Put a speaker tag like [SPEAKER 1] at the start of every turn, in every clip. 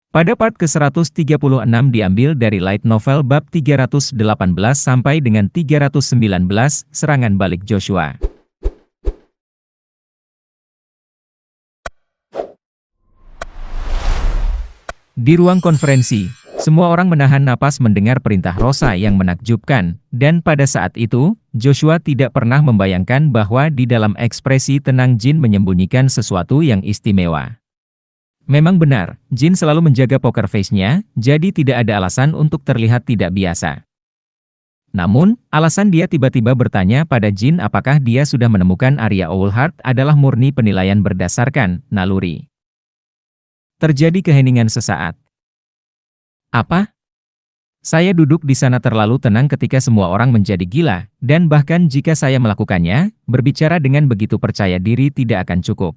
[SPEAKER 1] Pada part ke-136 diambil dari Light Novel bab 318 sampai dengan 319, serangan balik Joshua. Di ruang konferensi, semua orang menahan napas mendengar perintah Rosa yang menakjubkan, dan pada saat itu, Joshua tidak pernah membayangkan bahwa di dalam ekspresi tenang Jin menyembunyikan sesuatu yang istimewa. Memang benar, Jin selalu menjaga poker face-nya, jadi tidak ada alasan untuk terlihat tidak biasa. Namun, alasan dia tiba-tiba bertanya pada Jin apakah dia sudah menemukan Arya Owlheart adalah murni penilaian berdasarkan naluri. Terjadi keheningan sesaat. Apa? Saya duduk di sana terlalu tenang ketika semua orang menjadi gila, dan bahkan jika saya melakukannya, berbicara dengan begitu percaya diri tidak akan cukup.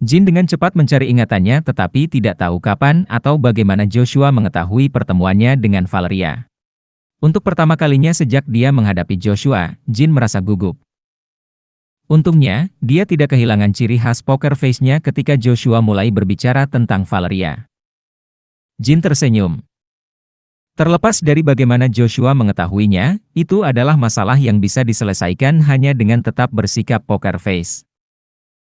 [SPEAKER 1] Jin dengan cepat mencari ingatannya tetapi tidak tahu kapan atau bagaimana Joshua mengetahui pertemuannya dengan Valeria. Untuk pertama kalinya sejak dia menghadapi Joshua, Jin merasa gugup. Untungnya, dia tidak kehilangan ciri khas poker face-nya ketika Joshua mulai berbicara tentang Valeria. Jin tersenyum. Terlepas dari bagaimana Joshua mengetahuinya, itu adalah masalah yang bisa diselesaikan hanya dengan tetap bersikap poker face.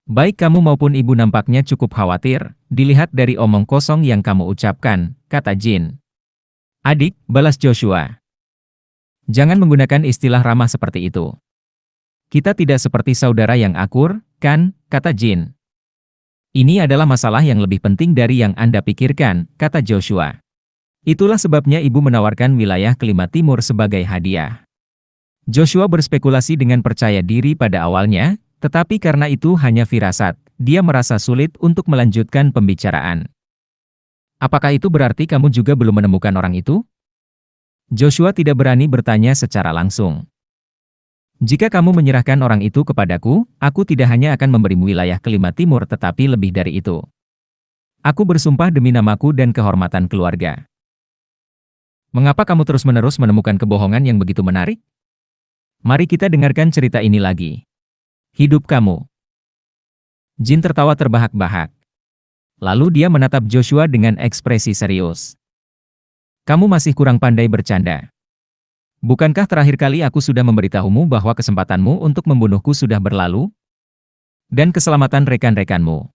[SPEAKER 1] Baik kamu maupun ibu nampaknya cukup khawatir, dilihat dari omong kosong yang kamu ucapkan, kata Jin. Adik, balas Joshua. Jangan menggunakan istilah ramah seperti itu. Kita tidak seperti saudara yang akur, kan, kata Jin. Ini adalah masalah yang lebih penting dari yang Anda pikirkan, kata Joshua. Itulah sebabnya ibu menawarkan wilayah kelima timur sebagai hadiah. Joshua berspekulasi dengan percaya diri pada awalnya, tetapi karena itu hanya firasat, dia merasa sulit untuk melanjutkan pembicaraan. Apakah itu berarti kamu juga belum menemukan orang itu? Joshua tidak berani bertanya secara langsung. Jika kamu menyerahkan orang itu kepadaku, aku tidak hanya akan memberimu wilayah kelima timur tetapi lebih dari itu. Aku bersumpah demi namaku dan kehormatan keluarga. Mengapa kamu terus-menerus menemukan kebohongan yang begitu menarik? Mari kita dengarkan cerita ini lagi. Hidup kamu. Jin tertawa terbahak-bahak. Lalu dia menatap Joshua dengan ekspresi serius. Kamu masih kurang pandai bercanda. Bukankah terakhir kali aku sudah memberitahumu bahwa kesempatanmu untuk membunuhku sudah berlalu? Dan keselamatan rekan-rekanmu.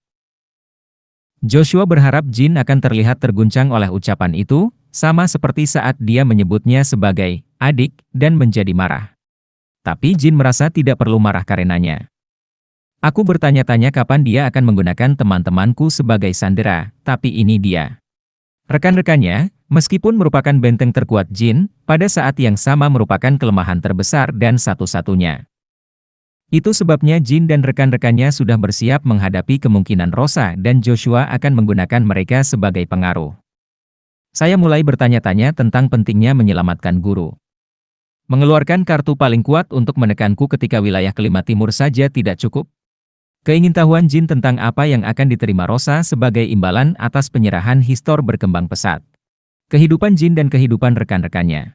[SPEAKER 1] Joshua berharap Jin akan terlihat terguncang oleh ucapan itu, sama seperti saat dia menyebutnya sebagai adik dan menjadi marah. Tapi Jin merasa tidak perlu marah karenanya. Aku bertanya-tanya kapan dia akan menggunakan teman-temanku sebagai sandera, tapi ini dia. Rekan-rekannya, meskipun merupakan benteng terkuat Jin, pada saat yang sama merupakan kelemahan terbesar dan satu-satunya. Itu sebabnya Jin dan rekan-rekannya sudah bersiap menghadapi kemungkinan Rosa dan Joshua akan menggunakan mereka sebagai pengaruh. Saya mulai bertanya-tanya tentang pentingnya menyelamatkan guru. Mengeluarkan kartu paling kuat untuk menekanku ketika wilayah kelima timur saja tidak cukup. Keingintahuan Jin tentang apa yang akan diterima Rosa sebagai imbalan atas penyerahan Histor berkembang pesat. Kehidupan Jin dan kehidupan rekan-rekannya.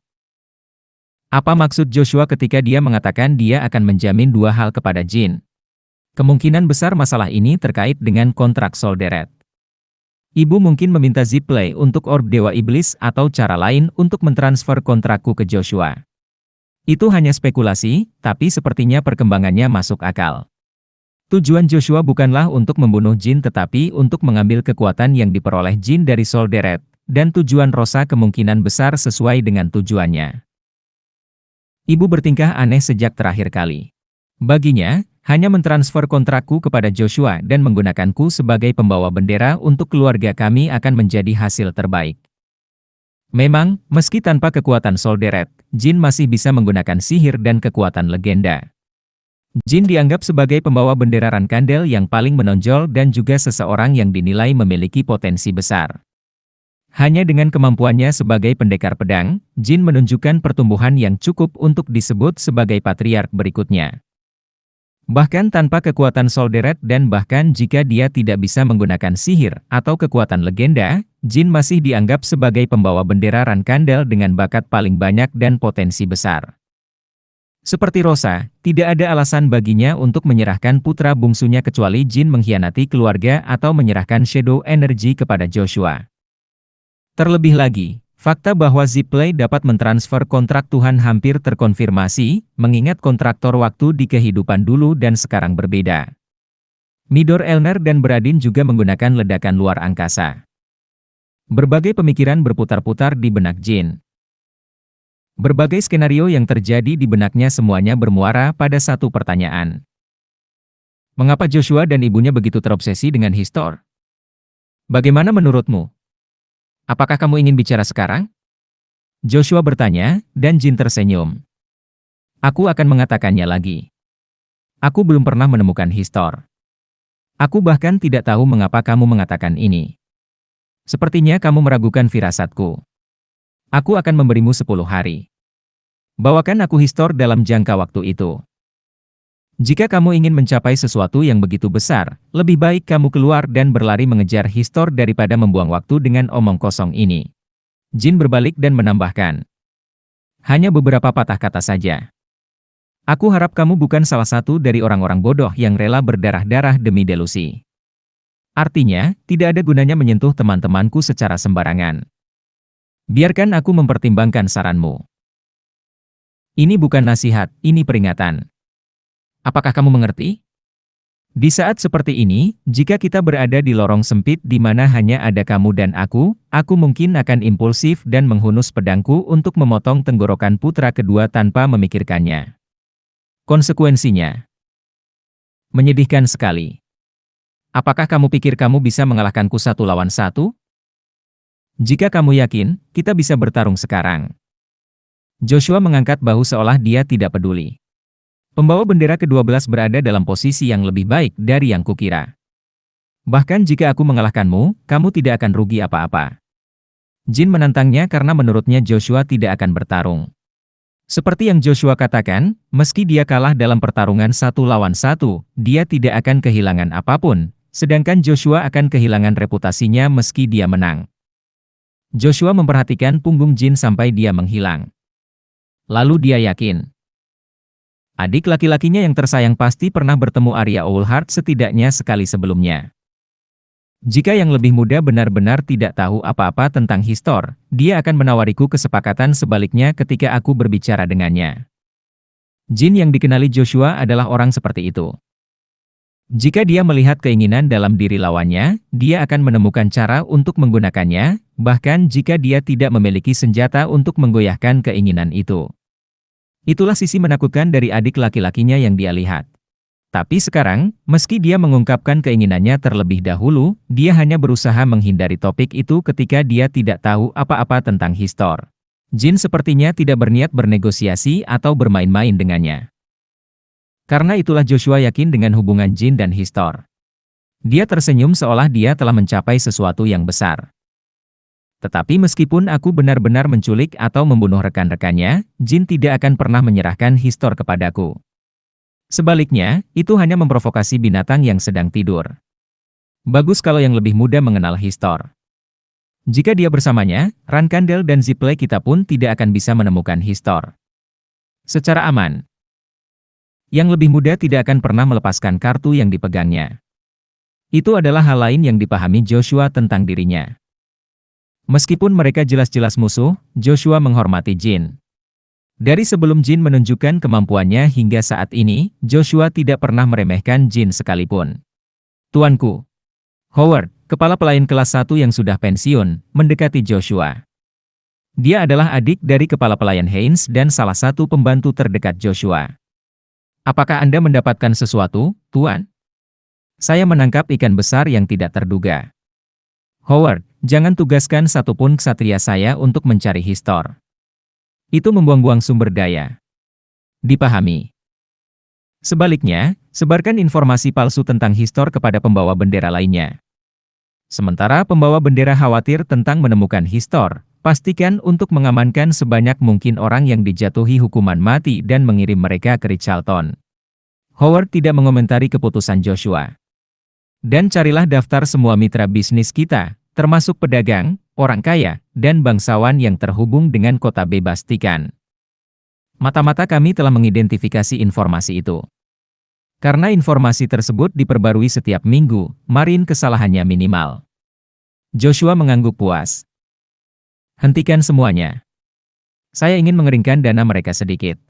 [SPEAKER 1] Apa maksud Joshua ketika dia mengatakan dia akan menjamin dua hal kepada Jin? Kemungkinan besar masalah ini terkait dengan kontrak Solderet. Ibu mungkin meminta Zippley untuk orb Dewa Iblis atau cara lain untuk mentransfer kontrakku ke Joshua. Itu hanya spekulasi, tapi sepertinya perkembangannya masuk akal. Tujuan Joshua bukanlah untuk membunuh Jin tetapi untuk mengambil kekuatan yang diperoleh Jin dari Solderet, dan tujuan Rosa kemungkinan besar sesuai dengan tujuannya. Ibu bertingkah aneh sejak terakhir kali. Baginya, hanya mentransfer kontrakku kepada Joshua dan menggunakanku sebagai pembawa bendera untuk keluarga kami akan menjadi hasil terbaik. Memang, meski tanpa kekuatan Solderet, Jin masih bisa menggunakan sihir dan kekuatan legenda. Jin dianggap sebagai pembawa bendera Rankandel yang paling menonjol dan juga seseorang yang dinilai memiliki potensi besar. Hanya dengan kemampuannya sebagai pendekar pedang, Jin menunjukkan pertumbuhan yang cukup untuk disebut sebagai patriark berikutnya. Bahkan tanpa kekuatan Solderet dan bahkan jika dia tidak bisa menggunakan sihir atau kekuatan legenda, Jin masih dianggap sebagai pembawa bendera Rankandel dengan bakat paling banyak dan potensi besar. Seperti Rosa, tidak ada alasan baginya untuk menyerahkan putra bungsunya kecuali Jin mengkhianati keluarga atau menyerahkan Shadow Energy kepada Joshua. Terlebih lagi, fakta bahwa Zipplay dapat mentransfer kontrak Tuhan hampir terkonfirmasi, mengingat kontraktor waktu di kehidupan dulu dan sekarang berbeda. Midor Elner dan Bradin juga menggunakan ledakan luar angkasa. Berbagai pemikiran berputar-putar di benak Jin. Berbagai skenario yang terjadi di benaknya semuanya bermuara pada satu pertanyaan. Mengapa Joshua dan ibunya begitu terobsesi dengan Histor? Bagaimana menurutmu? Apakah kamu ingin bicara sekarang? Joshua bertanya, dan Jin tersenyum. Aku akan mengatakannya lagi. Aku belum pernah menemukan Histor. Aku bahkan tidak tahu mengapa kamu mengatakan ini. Sepertinya kamu meragukan firasatku. Aku akan memberimu 10 hari. Bawakan aku Histor dalam jangka waktu itu. Jika kamu ingin mencapai sesuatu yang begitu besar, lebih baik kamu keluar dan berlari mengejar Histor daripada membuang waktu dengan omong kosong ini. Jin berbalik dan menambahkan. Hanya beberapa patah kata saja. Aku harap kamu bukan salah satu dari orang-orang bodoh yang rela berdarah-darah demi delusi. Artinya, tidak ada gunanya menyentuh teman-temanku secara sembarangan. Biarkan aku mempertimbangkan saranmu. Ini bukan nasihat, ini peringatan. Apakah kamu mengerti? Di saat seperti ini, jika kita berada di lorong sempit di mana hanya ada kamu dan aku mungkin akan impulsif dan menghunus pedangku untuk memotong tenggorokan putra kedua tanpa memikirkannya. Konsekuensinya menyedihkan sekali. Apakah kamu pikir kamu bisa mengalahkanku 1 lawan 1? Jika kamu yakin, kita bisa bertarung sekarang. Joshua mengangkat bahu seolah dia tidak peduli. Pembawa bendera ke-12 berada dalam posisi yang lebih baik dari yang kukira. Bahkan jika aku mengalahkanmu, kamu tidak akan rugi apa-apa. Jin menantangnya karena menurutnya Joshua tidak akan bertarung. Seperti yang Joshua katakan, meski dia kalah dalam pertarungan 1 lawan 1, dia tidak akan kehilangan apapun, sedangkan Joshua akan kehilangan reputasinya meski dia menang. Joshua memperhatikan punggung Jin sampai dia menghilang. Lalu dia yakin. Adik laki-lakinya yang tersayang pasti pernah bertemu Arya Owlhart setidaknya sekali sebelumnya. Jika yang lebih muda benar-benar tidak tahu apa-apa tentang Histor, dia akan menawariku kesepakatan sebaliknya ketika aku berbicara dengannya. Jin yang dikenali Joshua adalah orang seperti itu. Jika dia melihat keinginan dalam diri lawannya, dia akan menemukan cara untuk menggunakannya, bahkan jika dia tidak memiliki senjata untuk menggoyahkan keinginan itu. Itulah sisi menakutkan dari adik laki-lakinya yang dia lihat. Tapi sekarang, meski dia mengungkapkan keinginannya terlebih dahulu, dia hanya berusaha menghindari topik itu ketika dia tidak tahu apa-apa tentang Histor. Jin sepertinya tidak berniat bernegosiasi atau bermain-main dengannya. Karena itulah Joshua yakin dengan hubungan Jin dan Histor. Dia tersenyum seolah dia telah mencapai sesuatu yang besar. Tetapi meskipun aku benar-benar menculik atau membunuh rekan-rekannya, Jin tidak akan pernah menyerahkan Histor kepadaku. Sebaliknya, itu hanya memprovokasi binatang yang sedang tidur. Bagus kalau yang lebih muda mengenal Histor. Jika dia bersamanya, Rankandel dan Zipplay kita pun tidak akan bisa menemukan Histor secara aman. Yang lebih muda tidak akan pernah melepaskan kartu yang dipegangnya. Itu adalah hal lain yang dipahami Joshua tentang dirinya. Meskipun mereka jelas-jelas musuh, Joshua menghormati Jin. Dari sebelum Jin menunjukkan kemampuannya hingga saat ini, Joshua tidak pernah meremehkan Jin sekalipun. Tuanku. Howard, kepala pelayan kelas 1 yang sudah pensiun, mendekati Joshua. Dia adalah adik dari kepala pelayan Haynes dan salah satu pembantu terdekat Joshua. Apakah Anda mendapatkan sesuatu, Tuan? Saya menangkap ikan besar yang tidak terduga. Howard, jangan tugaskan satupun ksatria saya untuk mencari Histor. Itu membuang-buang sumber daya. Dipahami. Sebaliknya, sebarkan informasi palsu tentang Histor kepada pembawa bendera lainnya. Sementara pembawa bendera khawatir tentang menemukan Histor, pastikan untuk mengamankan sebanyak mungkin orang yang dijatuhi hukuman mati dan mengirim mereka ke Richardson. Howard tidak mengomentari keputusan Joshua. Dan carilah daftar semua mitra bisnis kita, termasuk pedagang, orang kaya, dan bangsawan yang terhubung dengan kota bebas Tikan. Mata-mata kami telah mengidentifikasi informasi itu. Karena informasi tersebut diperbarui setiap minggu, margin kesalahannya minimal. Joshua mengangguk puas. Hentikan semuanya. Saya ingin mengeringkan dana mereka sedikit.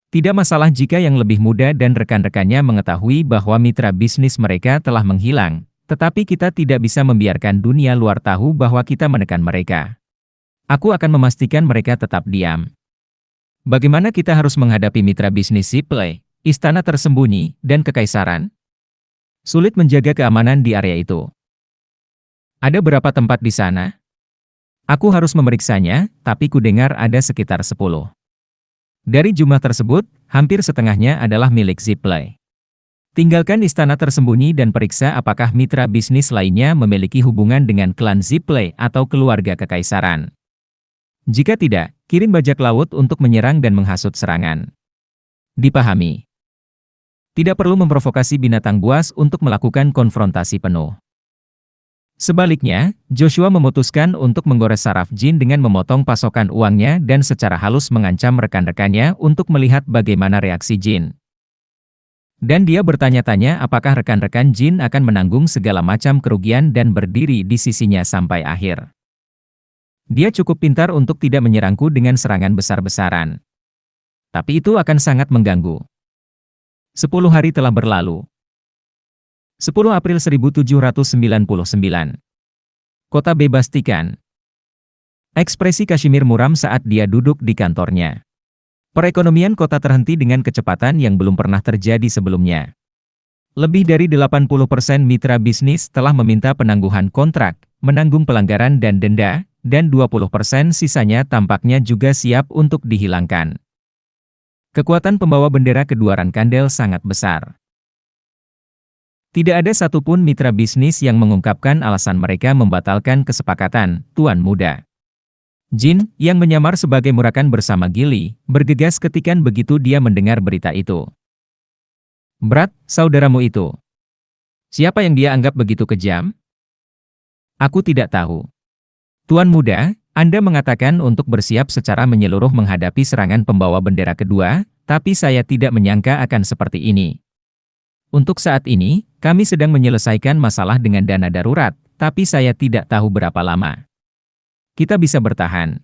[SPEAKER 1] Tidak masalah jika yang lebih muda dan rekan-rekannya mengetahui bahwa mitra bisnis mereka telah menghilang, tetapi kita tidak bisa membiarkan dunia luar tahu bahwa kita menekan mereka. Aku akan memastikan mereka tetap diam. Bagaimana kita harus menghadapi mitra bisnis Zippley, istana tersembunyi, dan kekaisaran? Sulit menjaga keamanan di area itu. Ada berapa tempat di sana? Aku harus memeriksanya, tapi kudengar ada sekitar 10. Dari jumlah tersebut, hampir setengahnya adalah milik Zippley. Tinggalkan istana tersembunyi dan periksa apakah mitra bisnis lainnya memiliki hubungan dengan klan Zippley atau keluarga kekaisaran. Jika tidak, kirim bajak laut untuk menyerang dan menghasut serangan. Dipahami. Tidak perlu memprovokasi binatang buas untuk melakukan konfrontasi penuh. Sebaliknya, Joshua memutuskan untuk menggores saraf Jin dengan memotong pasokan uangnya dan secara halus mengancam rekan-rekannya untuk melihat bagaimana reaksi Jin. Dan dia bertanya-tanya apakah rekan-rekan Jin akan menanggung segala macam kerugian dan berdiri di sisinya sampai akhir. Dia cukup pintar untuk tidak menyerangku dengan serangan besar-besaran. Tapi itu akan sangat mengganggu. 10 hari telah berlalu. 10 April 1799. Kota bebas Tikan. Ekspresi Kashmir muram saat dia duduk di kantornya. Perekonomian kota terhenti dengan kecepatan yang belum pernah terjadi sebelumnya. Lebih dari 80% mitra bisnis telah meminta penangguhan kontrak, menanggung pelanggaran dan denda, dan 20% sisanya tampaknya juga siap untuk dihilangkan. Kekuatan pembawa bendera kedua Rankandel sangat besar. Tidak ada satupun mitra bisnis yang mengungkapkan alasan mereka membatalkan kesepakatan, Tuan Muda. Jin, yang menyamar sebagai Murakan bersama Gili, bergegas ketika begitu dia mendengar berita itu. Berat, saudaramu itu. Siapa yang dia anggap begitu kejam? Aku tidak tahu. Tuan Muda, Anda mengatakan untuk bersiap secara menyeluruh menghadapi serangan pembawa bendera kedua, tapi saya tidak menyangka akan seperti ini. Untuk saat ini, kami sedang menyelesaikan masalah dengan dana darurat, tapi saya tidak tahu berapa lama kita bisa bertahan.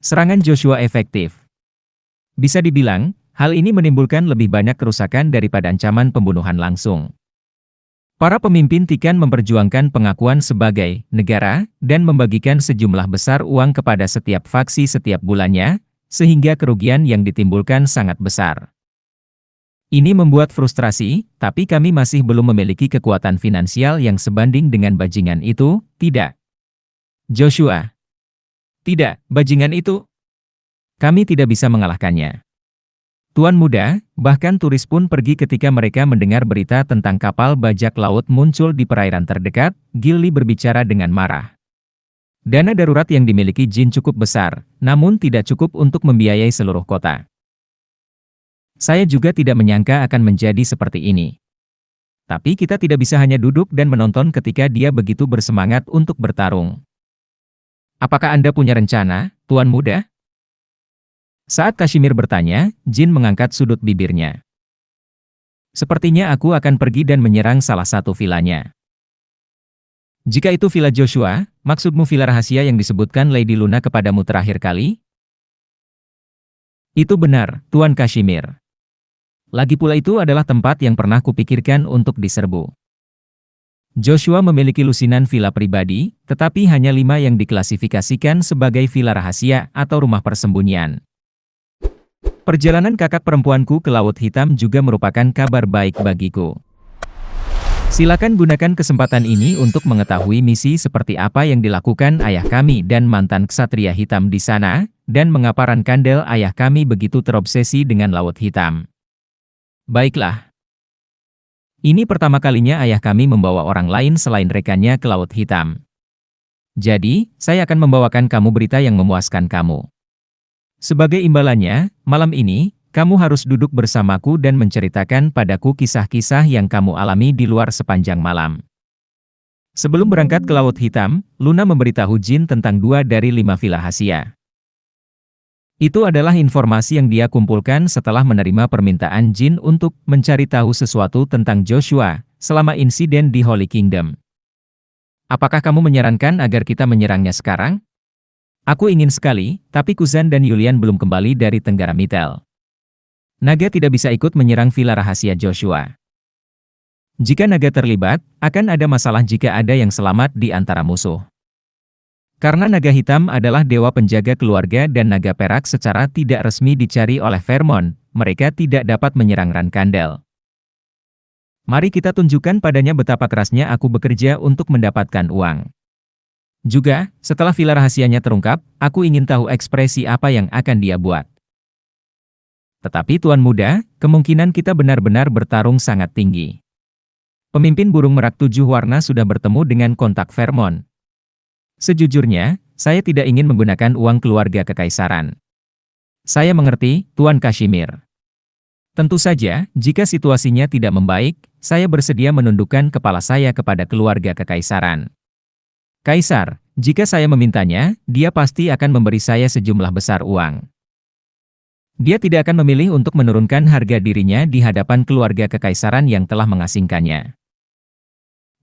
[SPEAKER 1] Serangan Joshua efektif. Bisa dibilang, hal ini menimbulkan lebih banyak kerusakan daripada ancaman pembunuhan langsung. Para pemimpin Tikan memperjuangkan pengakuan sebagai negara dan membagikan sejumlah besar uang kepada setiap faksi setiap bulannya, sehingga kerugian yang ditimbulkan sangat besar. Ini membuat frustrasi, tapi kami masih belum memiliki kekuatan finansial yang sebanding dengan bajingan itu, tidak. Joshua. Tidak, bajingan itu. Kami tidak bisa mengalahkannya. Tuan Muda, bahkan turis pun pergi ketika mereka mendengar berita tentang kapal bajak laut muncul di perairan terdekat, Gili berbicara dengan marah. Dana darurat yang dimiliki Jin cukup besar, namun tidak cukup untuk membiayai seluruh kota. Saya juga tidak menyangka akan menjadi seperti ini. Tapi kita tidak bisa hanya duduk dan menonton ketika dia begitu bersemangat untuk bertarung. Apakah Anda punya rencana, Tuan Muda? Saat Kashmir bertanya, Jin mengangkat sudut bibirnya. Sepertinya aku akan pergi dan menyerang salah satu vilanya. Jika itu villa Joshua, maksudmu villa rahasia yang disebutkan Lady Luna kepadamu terakhir kali? Itu benar, Tuan Kashmir. Lagi pula itu adalah tempat yang pernah kupikirkan untuk diserbu. Joshua memiliki lusinan villa pribadi, tetapi hanya 5 yang diklasifikasikan sebagai villa rahasia atau rumah persembunyian. Perjalanan kakak perempuanku ke Laut Hitam juga merupakan kabar baik bagiku. Silakan gunakan kesempatan ini untuk mengetahui misi seperti apa yang dilakukan ayah kami dan mantan ksatria hitam di sana, dan mengapa Rankandel ayah kami begitu terobsesi dengan Laut Hitam. Baiklah. Ini pertama kalinya ayah kami membawa orang lain selain rekannya ke Laut Hitam. Jadi, saya akan membawakan kamu berita yang memuaskan kamu. Sebagai imbalannya, malam ini, kamu harus duduk bersamaku dan menceritakan padaku kisah-kisah yang kamu alami di luar sepanjang malam. Sebelum berangkat ke Laut Hitam, Luna memberitahu Jin tentang 2 dari 5 villa rahasia. Itu adalah informasi yang dia kumpulkan setelah menerima permintaan Jin untuk mencari tahu sesuatu tentang Joshua selama insiden di Holy Kingdom. Apakah kamu menyarankan agar kita menyerangnya sekarang? Aku ingin sekali, tapi Kuzan dan Yulian belum kembali dari Tenggara Mitel. Naga tidak bisa ikut menyerang villa rahasia Joshua. Jika naga terlibat, akan ada masalah jika ada yang selamat di antara musuh. Karena naga hitam adalah dewa penjaga keluarga dan naga perak secara tidak resmi dicari oleh Vermont, mereka tidak dapat menyerang Rankandel. Mari kita tunjukkan padanya betapa kerasnya aku bekerja untuk mendapatkan uang. Juga, setelah villa rahasianya terungkap, aku ingin tahu ekspresi apa yang akan dia buat. Tetapi Tuan Muda, kemungkinan kita benar-benar bertarung sangat tinggi. Pemimpin burung merak 7 warna sudah bertemu dengan kontak Vermont. Sejujurnya, saya tidak ingin menggunakan uang keluarga kekaisaran. Saya mengerti, Tuan Kashimir. Tentu saja, jika situasinya tidak membaik, saya bersedia menundukkan kepala saya kepada keluarga kekaisaran. Kaisar, jika saya memintanya, dia pasti akan memberi saya sejumlah besar uang. Dia tidak akan memilih untuk menurunkan harga dirinya di hadapan keluarga kekaisaran yang telah mengasingkannya.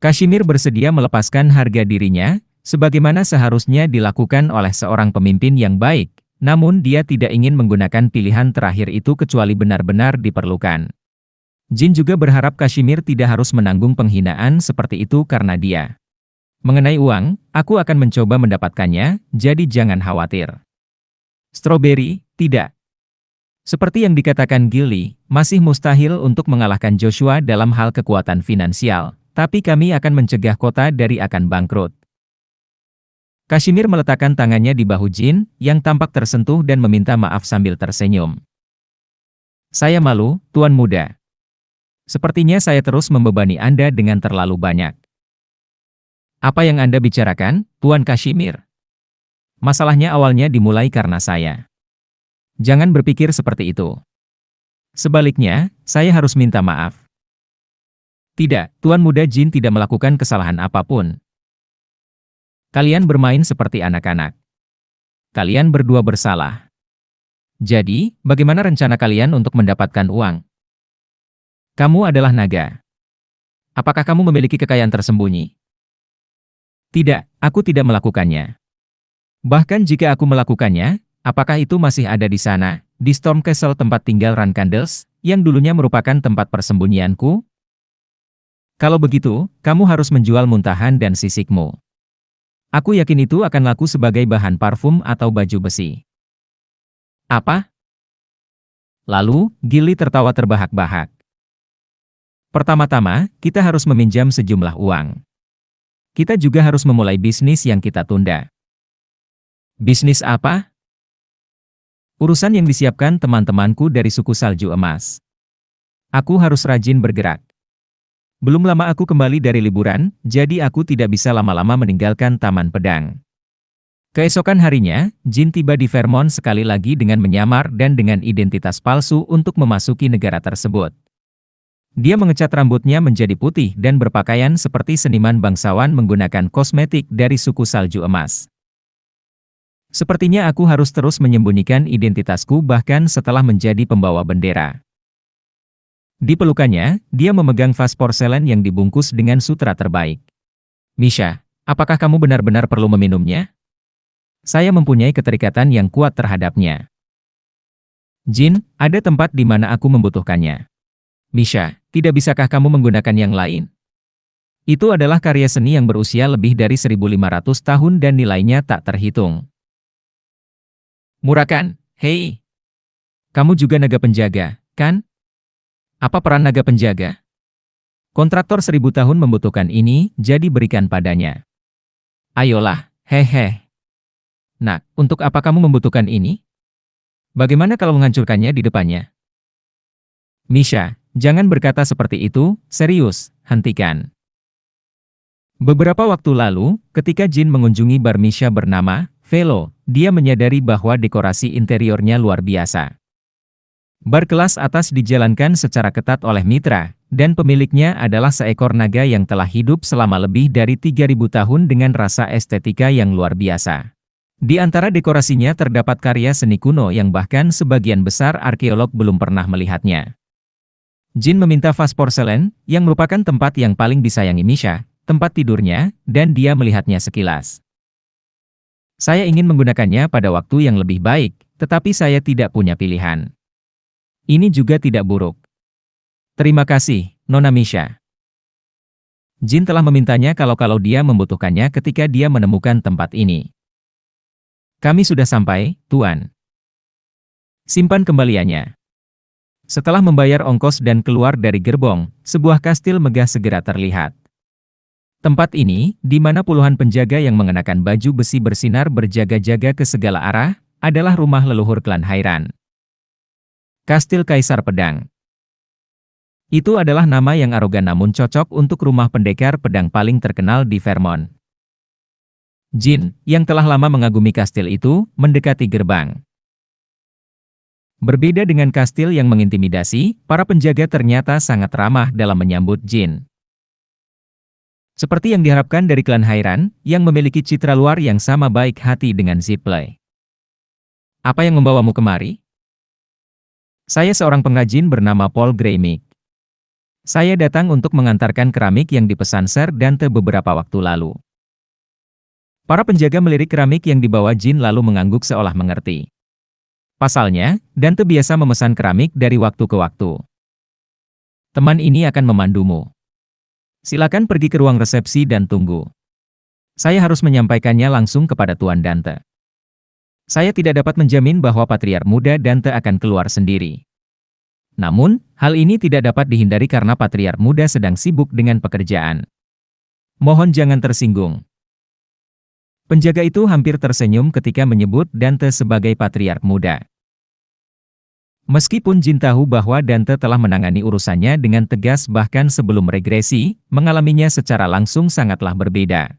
[SPEAKER 1] Kashimir bersedia melepaskan harga dirinya, sebagaimana seharusnya dilakukan oleh seorang pemimpin yang baik, namun dia tidak ingin menggunakan pilihan terakhir itu kecuali benar-benar diperlukan. Jin juga berharap Kashimir tidak harus menanggung penghinaan seperti itu karena dia. Mengenai uang, aku akan mencoba mendapatkannya, jadi jangan khawatir. Strawberry, tidak. Seperti yang dikatakan Gilly, masih mustahil untuk mengalahkan Joshua dalam hal kekuatan finansial, tapi kami akan mencegah kota dari akan bangkrut. Kashimir meletakkan tangannya di bahu Jin, yang tampak tersentuh dan meminta maaf sambil tersenyum. Saya malu, Tuan Muda. Sepertinya saya terus membebani Anda dengan terlalu banyak. Apa yang Anda bicarakan, Tuan Kashimir? Masalahnya awalnya dimulai karena saya. Jangan berpikir seperti itu. Sebaliknya, saya harus minta maaf. Tidak, Tuan Muda Jin tidak melakukan kesalahan apapun. Kalian bermain seperti anak-anak. Kalian berdua bersalah. Jadi, bagaimana rencana kalian untuk mendapatkan uang? Kamu adalah naga. Apakah kamu memiliki kekayaan tersembunyi? Tidak, aku tidak melakukannya. Bahkan jika aku melakukannya, apakah itu masih ada di sana, di Storm Castle tempat tinggal Rankandels, yang dulunya merupakan tempat persembunyianku? Kalau begitu, kamu harus menjual muntahan dan sisikmu. Aku yakin itu akan laku sebagai bahan parfum atau baju besi. Apa? Lalu, Gilly tertawa terbahak-bahak. Pertama-tama, kita harus meminjam sejumlah uang. Kita juga harus memulai bisnis yang kita tunda. Bisnis apa? Urusan yang disiapkan teman-temanku dari suku salju emas. Aku harus rajin bergerak. Belum lama aku kembali dari liburan, jadi aku tidak bisa lama-lama meninggalkan Taman Pedang. Keesokan harinya, Jin tiba di Vermont sekali lagi dengan menyamar dan dengan identitas palsu untuk memasuki negara tersebut. Dia mengecat rambutnya menjadi putih dan berpakaian seperti seniman bangsawan menggunakan kosmetik dari suku salju emas. Sepertinya aku harus terus menyembunyikan identitasku bahkan setelah menjadi pembawa bendera. Di pelukannya, dia memegang vas porselen yang dibungkus dengan sutra terbaik. Misha, apakah kamu benar-benar perlu meminumnya? Saya mempunyai keterikatan yang kuat terhadapnya. Jin, ada tempat di mana aku membutuhkannya. Misha, tidak bisakah kamu menggunakan yang lain? Itu adalah karya seni yang berusia lebih dari 1.500 tahun dan nilainya tak terhitung. Murakan, hei. Kamu juga naga penjaga, kan? Apa peran naga penjaga? Kontraktor 1.000 tahun membutuhkan ini, jadi berikan padanya. Ayolah, hehe. Nak, untuk apa kamu membutuhkan ini? Bagaimana kalau menghancurkannya di depannya? Misha, jangan berkata seperti itu, serius, hentikan. Beberapa waktu lalu, ketika Jin mengunjungi bar Misha bernama Velo, dia menyadari bahwa dekorasi interiornya luar biasa. Bar kelas atas dijalankan secara ketat oleh mitra, dan pemiliknya adalah seekor naga yang telah hidup selama lebih dari 3.000 tahun dengan rasa estetika yang luar biasa. Di antara dekorasinya terdapat karya seni kuno yang bahkan sebagian besar arkeolog belum pernah melihatnya. Jin meminta vas porselen, yang merupakan tempat yang paling disayangi Misha, tempat tidurnya, dan dia melihatnya sekilas. Saya ingin menggunakannya pada waktu yang lebih baik, tetapi saya tidak punya pilihan. Ini juga tidak buruk. Terima kasih, Nona Misha. Jin telah memintanya kalau dia membutuhkannya ketika dia menemukan tempat ini. Kami sudah sampai, Tuan. Simpan kembaliannya. Setelah membayar ongkos dan keluar dari gerbong, sebuah kastil megah segera terlihat. Tempat ini, di mana puluhan penjaga yang mengenakan baju besi bersinar berjaga-jaga ke segala arah, adalah rumah leluhur klan Hairan. Kastil Kaisar Pedang. Itu adalah nama yang arogan namun cocok untuk rumah pendekar pedang paling terkenal di Vermont. Jin, yang telah lama mengagumi kastil itu, mendekati gerbang. Berbeda dengan kastil yang mengintimidasi, para penjaga ternyata sangat ramah dalam menyambut Jin. Seperti yang diharapkan dari klan Hairan, yang memiliki citra luar yang sama baik hati dengan Zipley. Apa yang membawamu kemari? Saya seorang pengrajin bernama Paul Greymick. Saya datang untuk mengantarkan keramik yang dipesan Sir Dante beberapa waktu lalu. Para penjaga melirik keramik yang dibawa Jin lalu mengangguk seolah mengerti. Pasalnya, Dante biasa memesan keramik dari waktu ke waktu. Teman ini akan memandumu. Silakan pergi ke ruang resepsi dan tunggu. Saya harus menyampaikannya langsung kepada Tuan Dante. Saya tidak dapat menjamin bahwa Patriark Muda Dante akan keluar sendiri. Namun, hal ini tidak dapat dihindari karena Patriark Muda sedang sibuk dengan pekerjaan. Mohon jangan tersinggung. Penjaga itu hampir tersenyum ketika menyebut Dante sebagai Patriark Muda. Meskipun Jin tahu bahwa Dante telah menangani urusannya dengan tegas bahkan sebelum regresi, mengalaminya secara langsung sangatlah berbeda.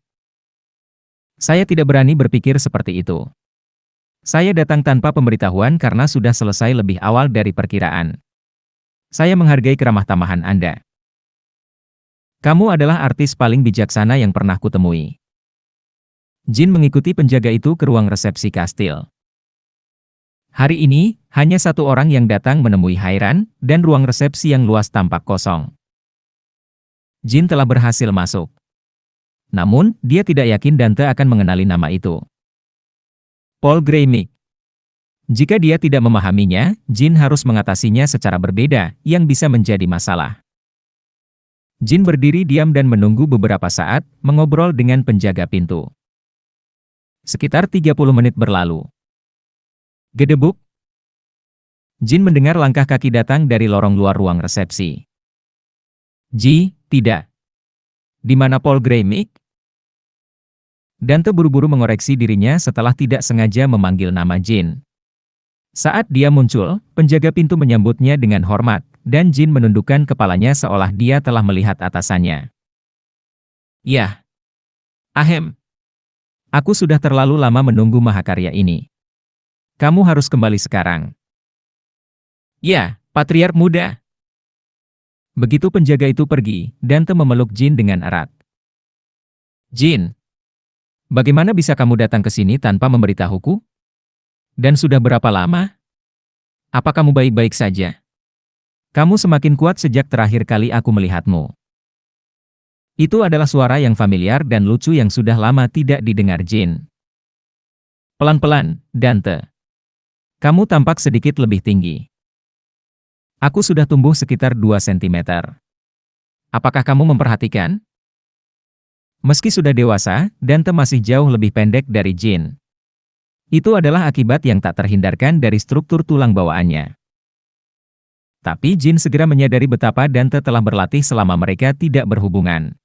[SPEAKER 1] Saya tidak berani berpikir seperti itu. Saya datang tanpa pemberitahuan karena sudah selesai lebih awal dari perkiraan. Saya menghargai keramah tamahan Anda. Kamu adalah artis paling bijaksana yang pernah kutemui. Jin mengikuti penjaga itu ke ruang resepsi kastil. Hari ini, hanya satu orang yang datang menemui Hairan, dan ruang resepsi yang luas tampak kosong. Jin telah berhasil masuk. Namun, dia tidak yakin Dante akan mengenali nama itu. Paul Greymick. Jika dia tidak memahaminya, Jin harus mengatasinya secara berbeda, yang bisa menjadi masalah. Jin berdiri diam dan menunggu beberapa saat, mengobrol dengan penjaga pintu. Sekitar 30 menit berlalu. Gedebuk. Jin mendengar langkah kaki datang dari lorong luar ruang resepsi. Tidak. Di mana Paul Greymick? Dante buru-buru mengoreksi dirinya setelah tidak sengaja memanggil nama Jin. Saat dia muncul, penjaga pintu menyambutnya dengan hormat, dan Jin menundukkan kepalanya seolah dia telah melihat atasannya. Yah. Ahem. Aku sudah terlalu lama menunggu mahakarya ini. Kamu harus kembali sekarang. Ya, Patriark Muda. Begitu penjaga itu pergi, Dante memeluk Jin dengan erat. Jin. Bagaimana bisa kamu datang ke sini tanpa memberitahuku? Dan sudah berapa lama? Apa kamu baik-baik saja? Kamu semakin kuat sejak terakhir kali aku melihatmu. Itu adalah suara yang familiar dan lucu yang sudah lama tidak didengar Jin. Pelan-pelan, Dante. Kamu tampak sedikit lebih tinggi. Aku sudah tumbuh sekitar 2 cm. Apakah kamu memperhatikan? Meski sudah dewasa, Dante masih jauh lebih pendek dari Jin. Itu adalah akibat yang tak terhindarkan dari struktur tulang bawaannya. Tapi Jin segera menyadari betapa Dante telah berlatih selama mereka tidak berhubungan.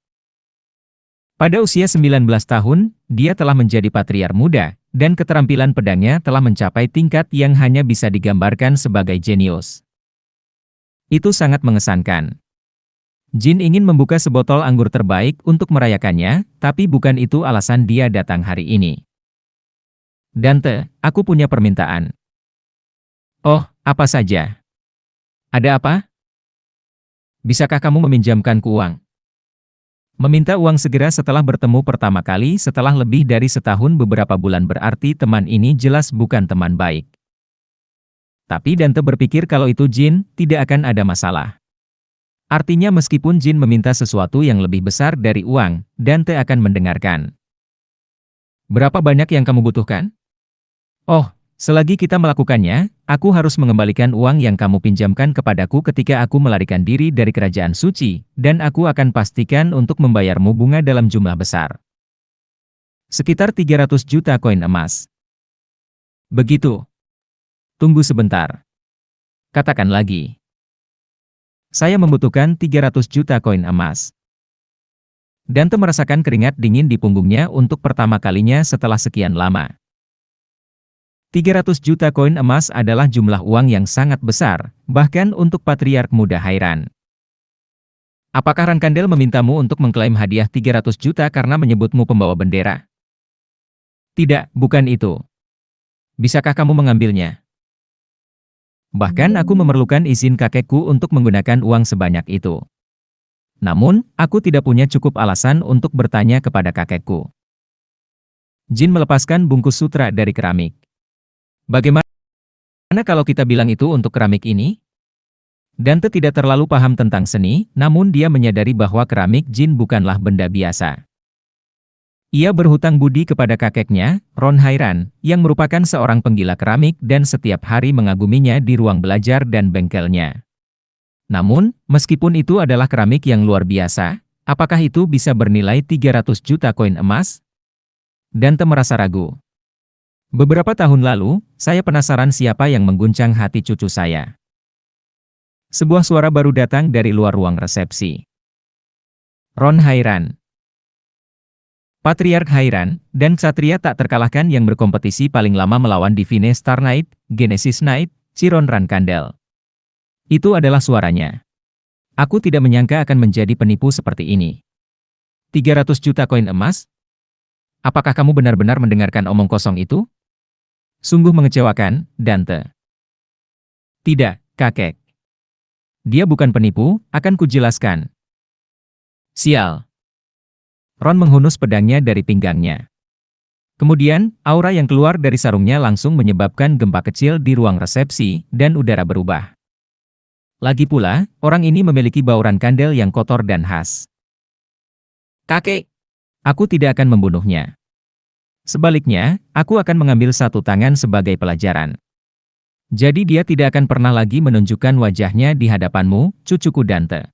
[SPEAKER 1] Pada usia 19 tahun, dia telah menjadi Patriark Muda, dan keterampilan pedangnya telah mencapai tingkat yang hanya bisa digambarkan sebagai jenius. Itu sangat mengesankan. Jin ingin membuka sebotol anggur terbaik untuk merayakannya, tapi bukan itu alasan dia datang hari ini. Dante, aku punya permintaan. Oh, apa saja? Ada apa? Bisakah kamu meminjamkanku uang? Meminta uang segera setelah bertemu pertama kali setelah lebih dari setahun beberapa bulan berarti teman ini jelas bukan teman baik. Tapi Dante berpikir kalau itu Jin, tidak akan ada masalah. Artinya meskipun Jin meminta sesuatu yang lebih besar dari uang, Dante akan mendengarkan. Berapa banyak yang kamu butuhkan? Oh, selagi kita melakukannya, aku harus mengembalikan uang yang kamu pinjamkan kepadaku ketika aku melarikan diri dari kerajaan suci, dan aku akan pastikan untuk membayarmu bunga dalam jumlah besar. Sekitar 300 juta koin emas. Begitu. Tunggu sebentar. Katakan lagi. Saya membutuhkan 300 juta koin emas. Dante merasakan keringat dingin di punggungnya untuk pertama kalinya setelah sekian lama. 300 juta koin emas adalah jumlah uang yang sangat besar, bahkan untuk Patriark Muda Hairan. Apakah Rankandel memintamu untuk mengklaim hadiah 300 juta karena menyebutmu pembawa bendera? Tidak, bukan itu. Bisakah kamu mengambilnya? Bahkan aku memerlukan izin kakekku untuk menggunakan uang sebanyak itu. Namun, aku tidak punya cukup alasan untuk bertanya kepada kakekku. Jin melepaskan bungkus sutra dari keramik. Bagaimana kalau kita bilang itu untuk keramik ini? Dante tidak terlalu paham tentang seni, namun dia menyadari bahwa keramik Jin bukanlah benda biasa. Ia berhutang budi kepada kakeknya, Ron Hairan, yang merupakan seorang penggila keramik dan setiap hari mengaguminya di ruang belajar dan bengkelnya. Namun, meskipun itu adalah keramik yang luar biasa, apakah itu bisa bernilai 300 juta koin emas? Dante merasa ragu. Beberapa tahun lalu, saya penasaran siapa yang mengguncang hati cucu saya. Sebuah suara baru datang dari luar ruang resepsi. Ron Hairan. Patriark Hairan, dan ksatria tak terkalahkan yang berkompetisi paling lama melawan Divine Star Knight, Genesis Knight, Chiron Rankandel. Itu adalah suaranya. Aku tidak menyangka akan menjadi penipu seperti ini. 300 juta koin emas? Apakah kamu benar-benar mendengarkan omong kosong itu? Sungguh mengecewakan, Dante. Tidak, kakek. Dia bukan penipu, akan kujelaskan. Sial. Ron menghunus pedangnya dari pinggangnya. Kemudian, aura yang keluar dari sarungnya langsung menyebabkan gempa kecil di ruang resepsi, dan udara berubah. Lagi pula, orang ini memiliki bauran kandel yang kotor dan khas. Kakek, aku tidak akan membunuhnya. Sebaliknya, aku akan mengambil satu tangan sebagai pelajaran. Jadi dia tidak akan pernah lagi menunjukkan wajahnya di hadapanmu, cucuku Dante.